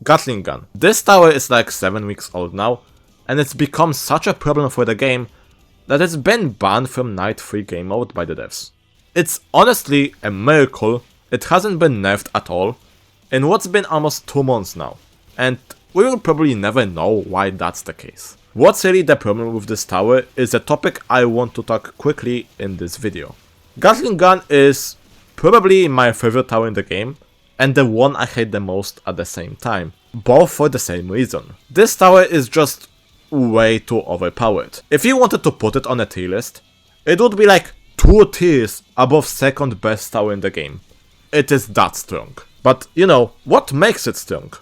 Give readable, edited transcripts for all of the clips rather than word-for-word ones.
Gatling Gun. This tower is like 7 weeks old now, and it's become such a problem for the game that it's been banned from Night 3 game mode by the devs. It's honestly a miracle it hasn't been nerfed at all in what's been almost 2 months now, and we will probably never know why that's the case. What's really the problem with this tower is a topic I want to talk quickly in this video. Gatling Gun is probably my favorite tower in the game, and the one I hate the most at the same time, both for the same reason. This tower is just way too overpowered. If you wanted to put it on a tier list, it would be like 2 tiers above second best tower in the game. It is that strong. But you know, what makes it strong?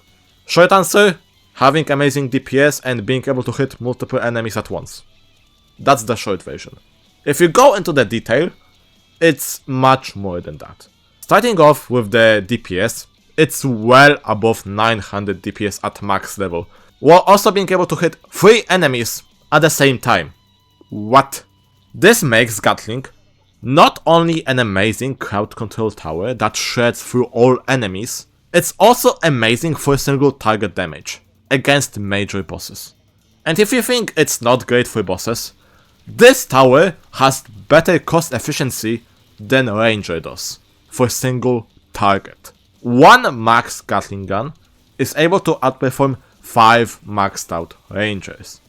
Short answer, having amazing DPS and being able to hit multiple enemies at once. That's the short version. If you go into the detail, it's much more than that. Starting off with the DPS, it's well above 900 DPS at max level, while also being able to hit 3 enemies at the same time. What? This makes Gatling not only an amazing crowd control tower that shreds through all enemies, it's also amazing for single target damage against major bosses. And if you think it's not great for bosses, this tower has better cost efficiency than Ranger does for single target. 1 max Gatling Gun is able to outperform 5 maxed out Rangers.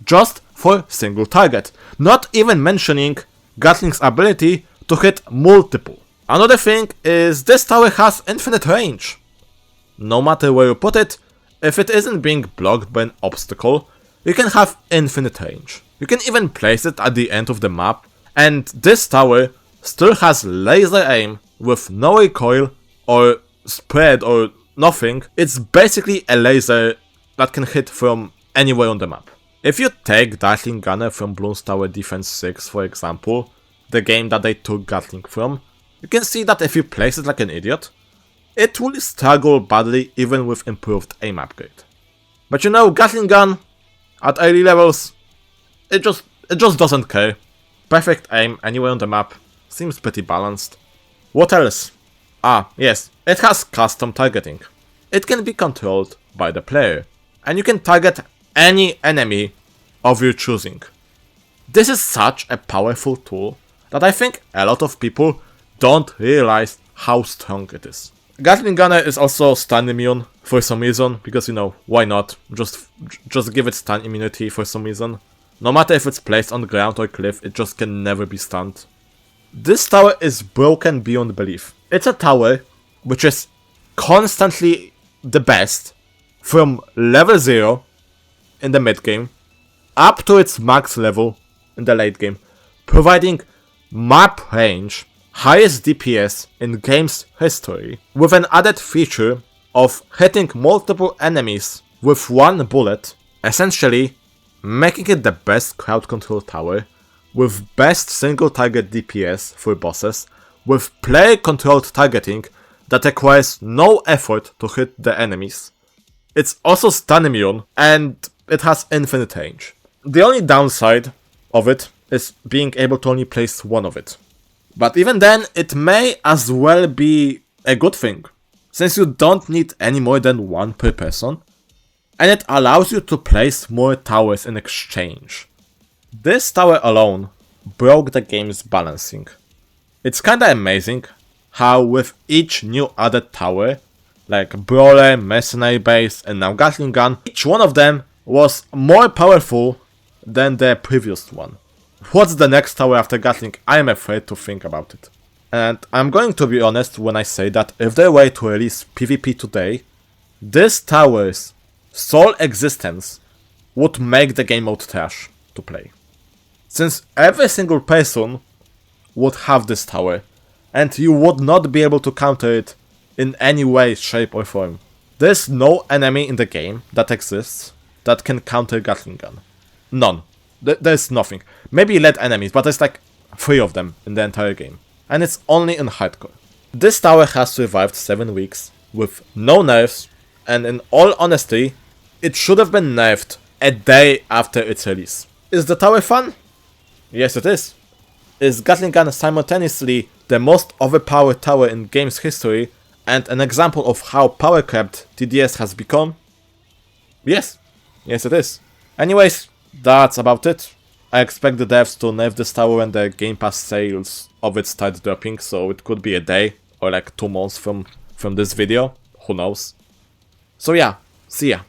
Just for single target, not even mentioning Gatling's ability to hit multiple. Another thing is this tower has infinite range. No matter where you put it, if it isn't being blocked by an obstacle, you can have infinite range. You can even place it at the end of the map, and this tower still has laser aim with no recoil or spread or nothing. It's basically a laser that can hit from anywhere on the map. If you take Gatling Gunner from Bloons Tower Defense 6, for example, the game that they took Gatling from, you can see that if you place it like an idiot, it will struggle badly even with improved aim upgrade. But you know, Gatling Gun at early levels, it just doesn't care. Perfect aim anywhere on the map, seems pretty balanced. What else? Ah, yes, it has custom targeting. It can be controlled by the player, and you can target any enemy of your choosing. This is such a powerful tool that I think a lot of people don't realize how strong it is. Gatling Gunner is also stun immune for some reason, because you know, why not? Just give it stun immunity for some reason. No matter if it's placed on the ground or cliff, it just can never be stunned. This tower is broken beyond belief. It's a tower which is constantly the best from level 0 in the mid game up to its max level in the late game, providing map range, highest DPS in game's history, with an added feature of hitting multiple enemies with 1 bullet, essentially making it the best crowd control tower, with best single target DPS for bosses, with player controlled targeting that requires no effort to hit the enemies. It's also stun immune, and it has infinite range. The only downside of it is being able to only place 1 of it. But even then, it may as well be a good thing, since you don't need any more than 1 per person, and it allows you to place more towers in exchange. This tower alone broke the game's balancing. It's kinda amazing how with each new added tower, like Brawler, Mercenary Base and now Gatling Gun, each one of them was more powerful than the previous one. What's the next tower after Gatling? I am afraid to think about it. And I'm going to be honest when I say that if there were to release PvP today, this tower's sole existence would make the game mode trash to play. Since every single person would have this tower, and you would not be able to counter it in any way, shape or form. There's no enemy in the game that exists that can counter Gatling Gun. None. There's nothing. Maybe lead enemies, but there's like 3 of them in the entire game. And it's only in hardcore. This tower has survived 7 weeks with no nerfs, and in all honesty, it should have been nerfed a day after its release. Is the tower fun? Yes, it is. Is Gatling Gun simultaneously the most overpowered tower in game's history And an example of how power-capped TDS has become? Yes, it is. Anyways, that's about it. I expect the devs to nerf this tower when the Game Pass sales of it start dropping, so it could be a day or like 2 months from this video, who knows. So yeah, see ya.